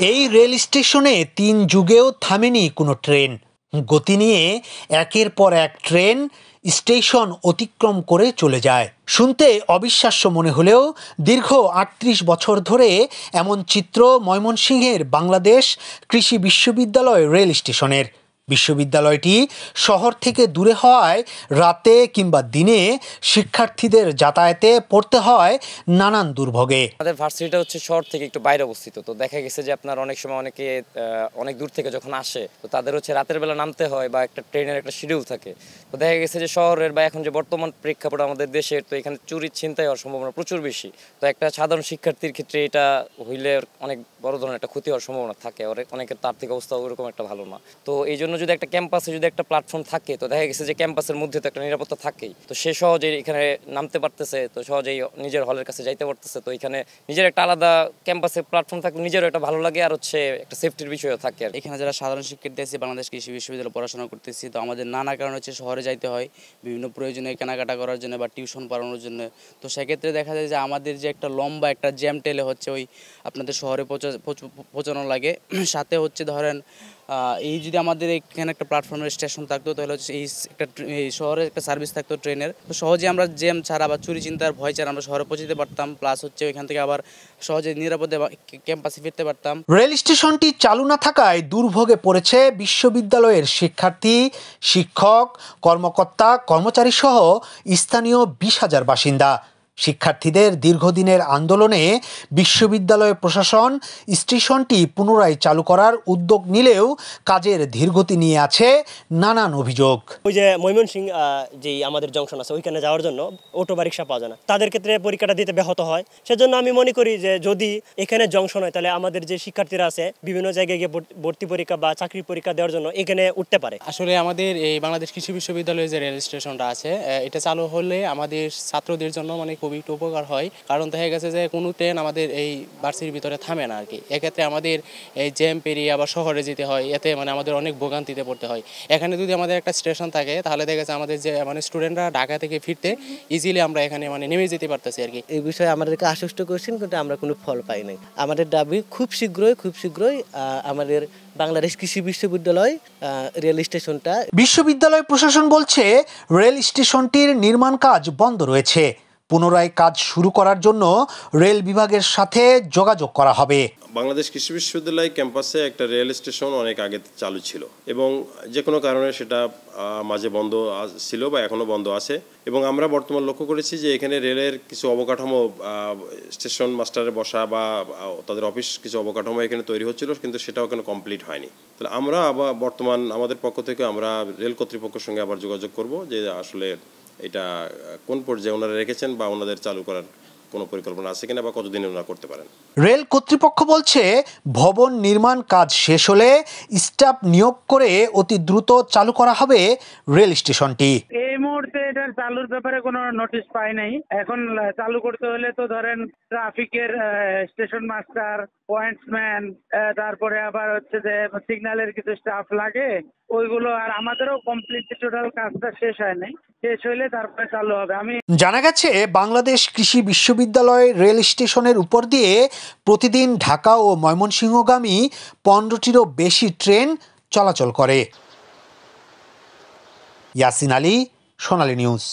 এই রেল স্টেশনে ৩ যুগেও থামেনি কোনো ট্রেন। গতি নিয়ে একের পর এক ট্রেন স্টেশন অতিক্রম করে চলে যায়। শুনতে অবিশ্বাস্য মনে হলেও দীর্ঘ ৩৮ বছর ধরে এমন চিত্র ময়মনসিংহের বাংলাদেশ কৃষি বিশ্ববিদ্যালয় রেল স্টেশনের। বিশ্ববিদ্যালয়টি শহর থেকে দূরে হওয়ায় রাতে কিংবা দিনে শিক্ষার্থীদের যাতায়াতে পড়তে হয় নানান দুর্ভোগে। আমাদের ভার্সিটিটা হচ্ছে শহর থেকে একটু বাইরে অবস্থিত, তো দেখা গেছে যে আপনার অনেক সময় অনেকে অনেক দূর থেকে যখন আসে তো তাদের হচ্ছে রাতের বেলা নামতে হয় বা একটা ট্রেনের একটা শিডিউল থাকে। তো দেখা গেছে যে শহরের বা এখন যে বর্তমান প্রেক্ষাপট আমাদের দেশের, তো এখানে চুরি ছিনতাই হওয়ার সম্ভাবনা প্রচুর বেশি। তো একটা সাধারণ শিক্ষার্থীর ক্ষেত্রে এটা হইলে অনেক বড় ধরনের একটা ক্ষতি হওয়ার সম্ভাবনা থাকে। অনেকের আর্থিক অবস্থা ওইরকম একটা ভালো না। তো এই জন্য যদি একটা ক্যাম্পাসে যদি একটা প্ল্যাটফর্ম থাকে, তো দেখা গেছে যে ক্যাম্পাসের মধ্যে তো একটা নিরাপত্তা থাকেই, তো সে সহজেই এখানে নামতে পারতেছে, তো সহজেই নিজের হলের কাছে যাইতে পারতেছে। তো এখানে নিজের একটা আলাদা ক্যাম্পাসে প্ল্যাটফর্ম থাকলে নিজেরও একটা ভালো লাগে, আর হচ্ছে একটা সেফটির বিষয়ও থাকে। আর এখানে যারা সাধারণ শিক্ষার্থী আছে, বাংলাদেশ কৃষি বিশ্ববিদ্যালয়ে পড়াশোনা করতেছি, তো আমাদের নানা কারণ হচ্ছে শহরে যাইতে হয় বিভিন্ন প্রয়োজনে কেনাকাটা করার জন্য বা টিউশন পড়ানোর জন্য। তো সেক্ষেত্রে দেখা যায় যে আমাদের যে একটা লম্বা একটা জ্যাম টেলে হচ্ছে ওই আপনাদের শহরে পৌঁছানো লাগে। সাথে হচ্ছে ধরেন এই যদি আমাদের এখানে একটা প্ল্যাটফর্মের স্টেশন থাকতো, তাহলে হচ্ছে এই শহরে একটা সার্ভিস থাকতো ট্রেনের, তো সহজে আমরা জ্যাম ছাড়া বা চুরি চিন্তার ভয় ছাড়া আমরা শহরে পৌঁছতে পারতাম। প্লাস হচ্ছে ওইখান থেকে আবার সহজে নিরাপদে ক্যাম্পাসে ফিরতে পারতাম। রেল স্টেশনটি চালু না থাকায় দুর্ভোগে পড়েছে বিশ্ববিদ্যালয়ের শিক্ষার্থী, শিক্ষক, কর্মকর্তা, কর্মচারী সহ স্থানীয় ২০,০০০ বাসিন্দা। শিক্ষার্থীদের দীর্ঘদিনের আন্দোলনে বিশ্ববিদ্যালয় প্রশাসন স্টেশনটি পুনরায় চালু করার উদ্যোগ নিলেও কাজের ধীরগতি নিয়ে আছে নানান অভিযোগ। ওই যে ময়মনসিংহ যেই আমাদের জংশন আছে, ওইখানে যাওয়ার জন্য অটো বা রিক্সা পাওয়া যায় না, তাদের ক্ষেত্রে পরীক্ষাটা দিতে ব্যাহত হয়। সেজন্য আমি মনে করি যে যদি এখানে জংশন হয়, তাহলে আমাদের যে শিক্ষার্থীরা আছে বিভিন্ন জায়গায় গিয়ে ভর্তি পরীক্ষা বা চাকরি পরীক্ষা দেওয়ার জন্য এখানে উঠতে পারে। আসলে আমাদের এই বাংলাদেশ কৃষি বিশ্ববিদ্যালয়ে যে রেল স্টেশনটা আছে, এটা চালু হলে আমাদের ছাত্রদের জন্য মানে খুবই একটু উপকার হয়। কারণ দেখা গেছে যে কোনো ট্রেন আমাদের এই ভার্সিটির ভিতরে থামে না আর কি। এক্ষেত্রে আমাদের এই জ্যাম পেরিয়ে আবার শহরে যেতে হয়, এতে মানে আমাদের অনেক ভোগান্তিতে পড়তে হয়। এখানে যদি আমাদের একটা স্টেশন থাকে, তাহলে দেখা যাচ্ছে আমাদের যে মানে স্টুডেন্টরা ঢাকা থেকে ফিরতে ইজিলি আমরা এখানে মানে নেমে যেতে পারতেছি আর কি। এই বিষয়ে আমাদেরকে আশ্বস্ত করছেন, কিন্তু আমরা কোনো ফল পাই নাই। আমাদের দাবি খুব শীঘ্রই আমাদের বাংলাদেশ কৃষি বিশ্ববিদ্যালয় রেল স্টেশনটা। বিশ্ববিদ্যালয় প্রশাসন বলছে রেল স্টেশনটির নির্মাণ কাজ বন্ধ রয়েছে। পুনরায় কাজ শুরু করার জন্য রেল বিভাগের সাথে যোগাযোগ করা হবে। বাংলাদেশ কৃষি বিশ্ববিদ্যালয় ক্যাম্পাসে একটা রেল স্টেশন অনেক আগে চালু ছিল এবং যে কোনো কারণে সেটা মাঝে বন্ধ ছিল বা এখনও বন্ধ আছে। এবং আমরা বর্তমান লক্ষ্য করেছি যে এখানে রেলের কিছু অবকাঠামো, স্টেশন মাস্টারের বসা বা তাদের অফিস কিছু অবকাঠামো এখানে তৈরি হচ্ছিল, কিন্তু সেটাও এখানে কমপ্লিট হয়নি। তাহলে আমরা আবার বর্তমান আমাদের পক্ষ থেকে আমরা রেল কর্তৃপক্ষের সঙ্গে আবার যোগাযোগ করব যে আসলে এটা কোন পর্যায়ে ওনারা রেখেছেন বা ওনাদের চালু করার কোনো পরিকল্পনা আছে কিনা বা কতদিন ওনারা করতে পারেন। রেল কর্তৃপক্ষ বলছে ভবন নির্মাণ কাজ শেষ হলে স্টাফ নিয়োগ করে অতি দ্রুত চালু করা হবে রেল স্টেশনটি। এই মুহূর্তে এটার চালুর ব্যাপারে কোনো নোটিশ পাই নাই। এখন চালু করতে হলে তো ধরেন ট্রাফিকের স্টেশন মাস্টার, পয়েন্টসম্যান, তারপরে আবার হচ্ছে যে সিগন্যালের কিছু স্টাফ লাগে, ওইগুলো। আর আমাদেরও কমপ্লিট টোটাল কাজটা শেষ হয় নাই, শেষ হইলে তারপরে চালু হবে। জানা গেছে বাংলাদেশ কৃষি বিশ্ববিদ্যালয় রেল স্টেশনের উপর দিয়ে প্রতিদিন ঢাকা ও ময়মনসিংহগামী 15টিরও বেশি ট্রেন চলাচল করে। ইয়াসিন আলী, সোনালী নিউজ।